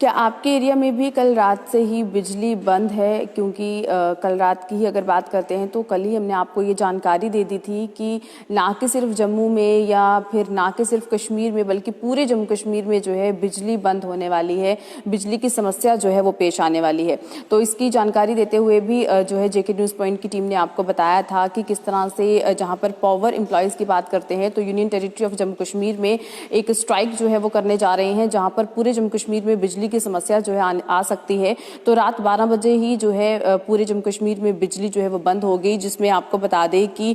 क्या आपके एरिया में भी कल रात से ही बिजली बंद है? क्योंकि कल रात की ही अगर बात करते हैं तो कल ही हमने आपको ये जानकारी दे दी थी कि ना कि सिर्फ जम्मू में या फिर ना कि सिर्फ कश्मीर में बल्कि पूरे जम्मू कश्मीर में जो है बिजली बंद होने वाली है, बिजली की समस्या जो है वो पेश आने वाली है। तो इसकी जानकारी देते हुए भी जो है जेके न्यूज़ पॉइंट की टीम ने आपको बताया था कि किस तरह से जहाँ पर पावर एम्प्लॉयज़ की बात करते हैं तो union territory of Jammu Kashmir में एक स्ट्राइक जो है वो करने जा रहे हैं, जहाँ पर पूरे जम्मू कश्मीर में बिजली की समस्या जो है आ सकती है। तो रात 12 बजे ही जो है पूरे जम्मू कश्मीर में बिजली जो है वो बंद हो गई, जिसमें आपको बता दें कि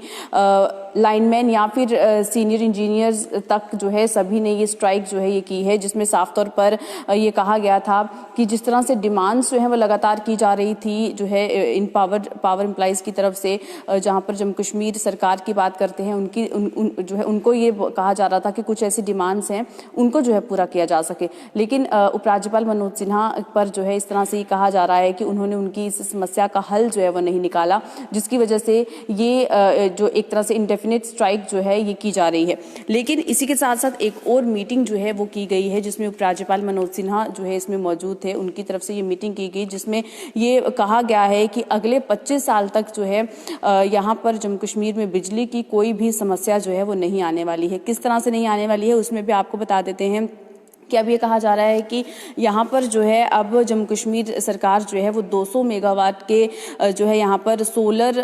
लाइनमैन या फिर सीनियर इंजीनियर्स तक जो है सभी ने ये स्ट्राइक जो है ये की है, जिसमें साफ तौर पर ये कहा गया था कि जिस तरह से डिमांड्स जो है वो लगातार की जा रही थी जो है इन पावर एम्प्लॉयज़ की तरफ से, जहाँ पर जम्मू कश्मीर सरकार की बात करते हैं उनकी जो है उनको ये कहा जा रहा था कि कुछ ऐसी डिमांड्स हैं उनको जो है पूरा किया जा सके। लेकिन उपराज्यपाल मनोज सिन्हा पर जो है इस तरह से ये कहा जा रहा है कि उन्होंने उनकी इस समस्या का हल जो है वो नहीं निकाला, जिसकी वजह से ये जो एक तरह से इंडेफिनिट स्ट्राइक जो है ये की जा रही है। लेकिन इसी के साथ साथ एक और मीटिंग जो है वो की गई है, जिसमें उपराज्यपाल मनोज सिन्हा जो है इसमें मौजूद थे। उनकी तरफ से ये मीटिंग की गई जिसमें ये कहा गया है कि अगले 25 साल तक जो है यहाँ पर जम्मू कश्मीर में बिजली की कोई भी समस्या जो है वो नहीं आने वाली है। किस तरह से नहीं आने वाली है उसमें भी आपको बता देते हैं कि अब ये कहा जा रहा है कि यहाँ पर जो है अब जम्मू कश्मीर सरकार जो है वो 200 मेगावाट के जो है यहाँ पर सोलर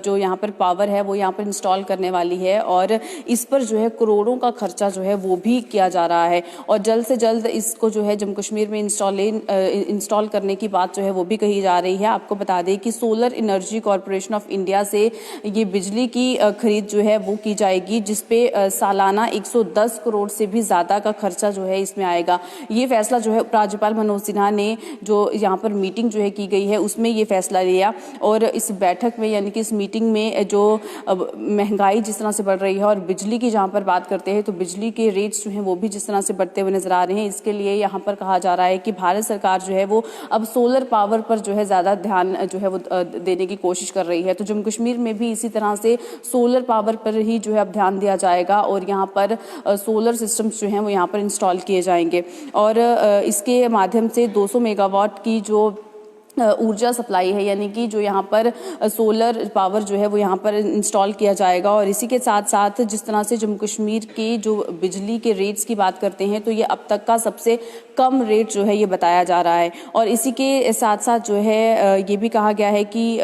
जो यहाँ पर पावर है वो यहाँ पर इंस्टॉल करने वाली है, और इस पर जो है करोड़ों का खर्चा जो है वो भी किया जा रहा है, और जल्द से जल्द इसको जो है जम्मू कश्मीर में इंस्टॉल करने की बात जो है वो भी कही जा रही है। आपको बता दें कि solar energy corporation of India से ये बिजली की खरीद जो है वो की जाएगी, जिसपे सालाना 110 करोड़ से भी ज़्यादा का खर्चा जो है में आएगा। ये फैसला जो है उपराज्यपाल मनोज सिन्हा ने जो यहाँ पर मीटिंग जो है की गई है उसमें ये फैसला लिया, और इस बैठक में यानी कि इस मीटिंग में जो महंगाई जिस तरह से बढ़ रही है और बिजली की जहाँ पर बात करते हैं तो बिजली के रेट्स जो हैं वो भी जिस तरह से बढ़ते हुए नजर आ रहे हैं, इसके लिए यहाँ पर कहा जा रहा है कि भारत सरकार जो है वो अब सोलर पावर पर जो है ज़्यादा ध्यान जो है वो देने की कोशिश कर रही है। तो जम्मू कश्मीर में भी इसी तरह से सोलर पावर पर ही जो है अब ध्यान दिया जाएगा, और यहाँ पर सोलर सिस्टम्स जो हैं वो यहाँ पर इंस्टॉल किए जाएंगे, और इसके माध्यम से 200 मेगावाट की जो ऊर्जा सप्लाई है यानी कि जो यहाँ पर सोलर पावर जो है वो यहाँ पर इंस्टॉल किया जाएगा। और इसी के साथ साथ जिस तरह से जम्मू कश्मीर के जो बिजली के रेट्स की बात करते हैं तो ये अब तक का सबसे कम रेट जो है ये बताया जा रहा है। और इसी के साथ साथ जो है ये भी कहा गया है कि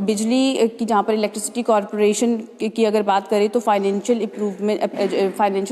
बिजली की जहाँ पर इलेक्ट्रिसिटी कॉरपोरेशन की अगर बात करें तो फाइनेंशियल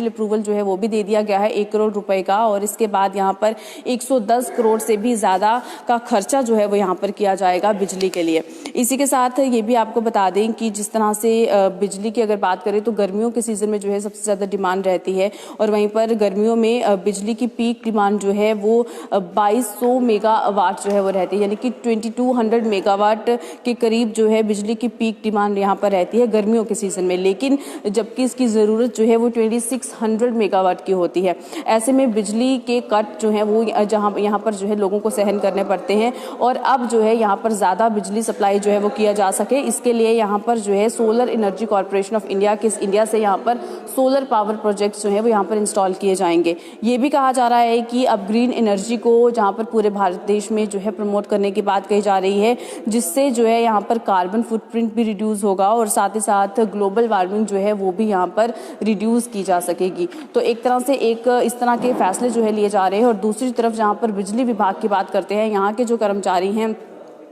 अप्रूवल जो है वो भी दे दिया गया है 1 करोड़ रुपए का, और इसके बाद यहाँ पर 110 करोड़ से भी ज़्यादा का खर्चा जो है वो यहाँ पर किया जाएगा बिजली के लिए। इसी के साथ ये भी आपको बता दें कि जिस तरह से बिजली की अगर बात करें तो गर्मियों के सीजन में जो है सबसे ज़्यादा डिमांड रहती है, और वहीं पर गर्मियों में बिजली की पीक डिमांड जो है वो 2200 मेगावाट जो है वो रहती है, यानी कि 2200 मेगावाट के करीब जो है बिजली की पीक डिमांड यहाँ पर रहती है गर्मियों के सीजन में, लेकिन जबकि इसकी ज़रूरत जो है वो 2600 मेगावाट की होती है। ऐसे में बिजली के कट जो है वो जहाँ यहाँ पर जो है लोगों को सहन करने पड़ते हैं, और अब जो है यहाँ पर ज़्यादा बिजली सप्लाई जो है वो किया जा सके इसके लिए यहाँ पर जो है solar energy corporation of India से यहाँ पर सोलर पावर प्रोजेक्ट्स जो है वो यहाँ पर इंस्टॉल किए जाएंगे। ये भी कहा जा रहा है कि अब ग्रीन एनर्जी को जहाँ पर पूरे भारत देश में जो है प्रमोट करने की बात कही जा रही है, जिससे जो है यहाँ पर कार्बन फुटप्रिंट भी रिड्यूस होगा, और साथ ही साथ ग्लोबल वार्मिंग जो है वो भी यहाँ पर रिड्यूस की जा सकेगी। तो एक तरह से इस तरह के फैसले जो है लिए जा रहे हैं। और दूसरी तरफ जहाँ पर बिजली विभाग की बात करते हैं, यहाँ के जो कर्मचारी हैं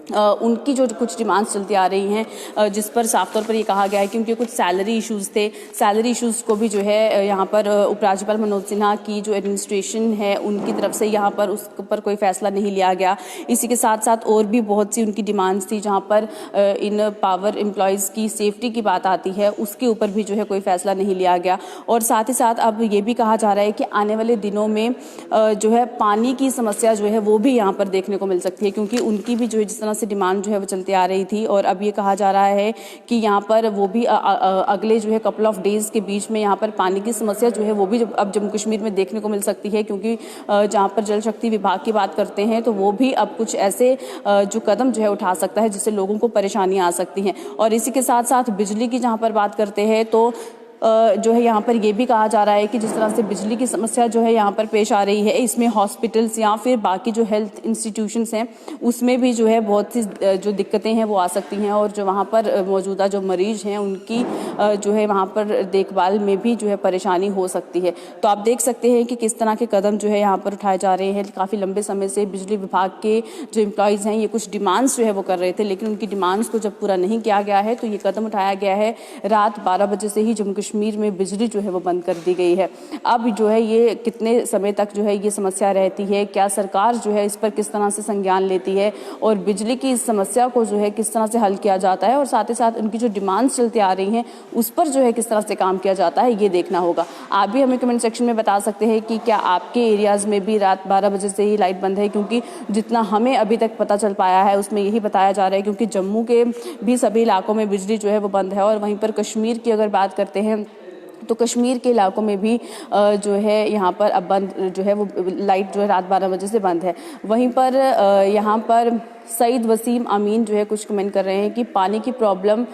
उनकी जो कुछ डिमांड्स चलती आ रही हैं, जिस पर साफ तौर पर ये कहा गया है क्योंकि कुछ सैलरी इश्यूज़ थे, सैलरी इश्यूज़ को भी जो है यहाँ पर उपराज्यपाल मनोज सिन्हा की जो एडमिनिस्ट्रेशन है उनकी तरफ से यहाँ पर उस पर कोई फैसला नहीं लिया गया। इसी के साथ साथ और भी बहुत सी उनकी डिमांड्स थी, जहाँ पर इन पावर एम्प्लॉयज़ की सेफ्टी की बात आती है उसके ऊपर भी जो है कोई फैसला नहीं लिया गया। और साथ ही साथ अब ये भी कहा जा रहा है कि आने वाले दिनों में जो है पानी की समस्या जो है वो भी यहाँ पर देखने को मिल सकती है, क्योंकि उनकी भी जो है जिस तरह से डिमांड जो है वो चलती आ रही थी, और अब ये कहा जा रहा है कि यहाँ पर वो भी अगले जो है कपल ऑफ डेज के बीच में यहाँ पर पानी की समस्या जो है वो भी अब जम्मू कश्मीर में देखने को मिल सकती है, क्योंकि जहाँ पर जल शक्ति विभाग की बात करते हैं तो वो भी अब कुछ ऐसे जो कदम जो है उठा सकता है जिससे लोगों को परेशानियाँ आ सकती हैं। और इसी के साथ साथ बिजली की जहाँ पर बात करते हैं तो जो है यहाँ पर ये भी कहा जा रहा है कि जिस तरह से बिजली की समस्या जो है यहाँ पर पेश आ रही है, इसमें हॉस्पिटल्स या फिर बाकी जो हेल्थ इंस्टीट्यूशंस हैं उसमें भी जो है बहुत सी जो दिक्कतें हैं वो आ सकती हैं, और जो वहाँ पर मौजूदा जो मरीज हैं उनकी जो है वहाँ पर देखभाल में भी जो है परेशानी हो सकती है। तो आप देख सकते हैं कि किस तरह के कदम जो है यहाँ पर उठाए जा रहे हैं। काफ़ी लंबे समय से बिजली विभाग के जो एम्प्लॉयज़ हैं ये कुछ डिमांड्स जो है वो कर रहे थे, लेकिन उनकी डिमांड्स को जब पूरा नहीं किया गया है तो ये कदम उठाया गया है। रात 12 बजे से ही जम्मू कश्मीर में बिजली जो है वो बंद कर दी गई है। अब जो है ये कितने समय तक जो है ये समस्या रहती है, क्या सरकार जो है इस पर किस तरह से संज्ञान लेती है और बिजली की इस समस्या को जो है किस तरह से हल किया जाता है, और साथ ही साथ उनकी जो डिमांड्स चलती आ रही हैं उस पर जो है किस तरह से काम किया जाता है, ये देखना होगा। आप भी हमें कमेंट सेक्शन में बता सकते हैं कि क्या आपके एरियाज़ में भी रात 12 बजे से ही लाइट बंद है, क्योंकि जितना हमें अभी तक पता चल पाया है उसमें यही बताया जा रहा है, क्योंकि जम्मू के भी सभी इलाकों में बिजली जो है वो बंद है। और वहीं पर कश्मीर की अगर बात करते हैं तो कश्मीर के इलाकों में भी जो है यहाँ पर अब बंद जो है वो लाइट जो है रात 12 बजे से बंद है। वहीं पर यहाँ पर सईद वसीम अमीन जो है कुछ कमेंट कर रहे हैं कि पानी की प्रॉब्लम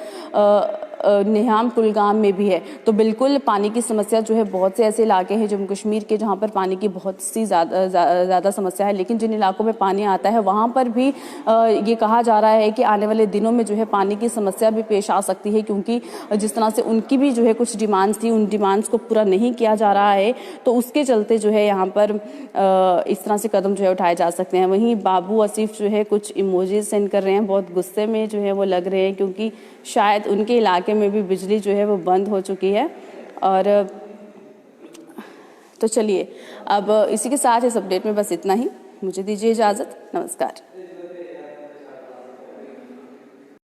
निहाम कुलगाम में भी है। तो बिल्कुल पानी की समस्या जो है, बहुत से ऐसे इलाके हैं जम्मू कश्मीर के जहाँ पर पानी की बहुत सी ज़्यादा समस्या है, लेकिन जिन इलाकों में पानी आता है वहाँ पर भी ये कहा जा रहा है कि आने वाले दिनों में जो है पानी की समस्या भी पेश आ सकती है, क्योंकि जिस तरह से उनकी भी जो है कुछ डिमांड्स थी उन डिमांड्स को पूरा नहीं किया जा रहा है, तो उसके चलते जो है यहाँ पर इस तरह से कदम जो है उठाए जा सकते हैं। वहीं बाबू आसिफ जो है कुछ इमोजीज सेंड कर रहे हैं, बहुत गुस्से में जो है वो लग रहे हैं, क्योंकि शायद उनके इलाके में भी बिजली जो है वो बंद हो चुकी है। और तो चलिए अब इसी के साथ इस अपडेट में बस इतना ही। मुझे दीजिए इजाज़त। नमस्कार।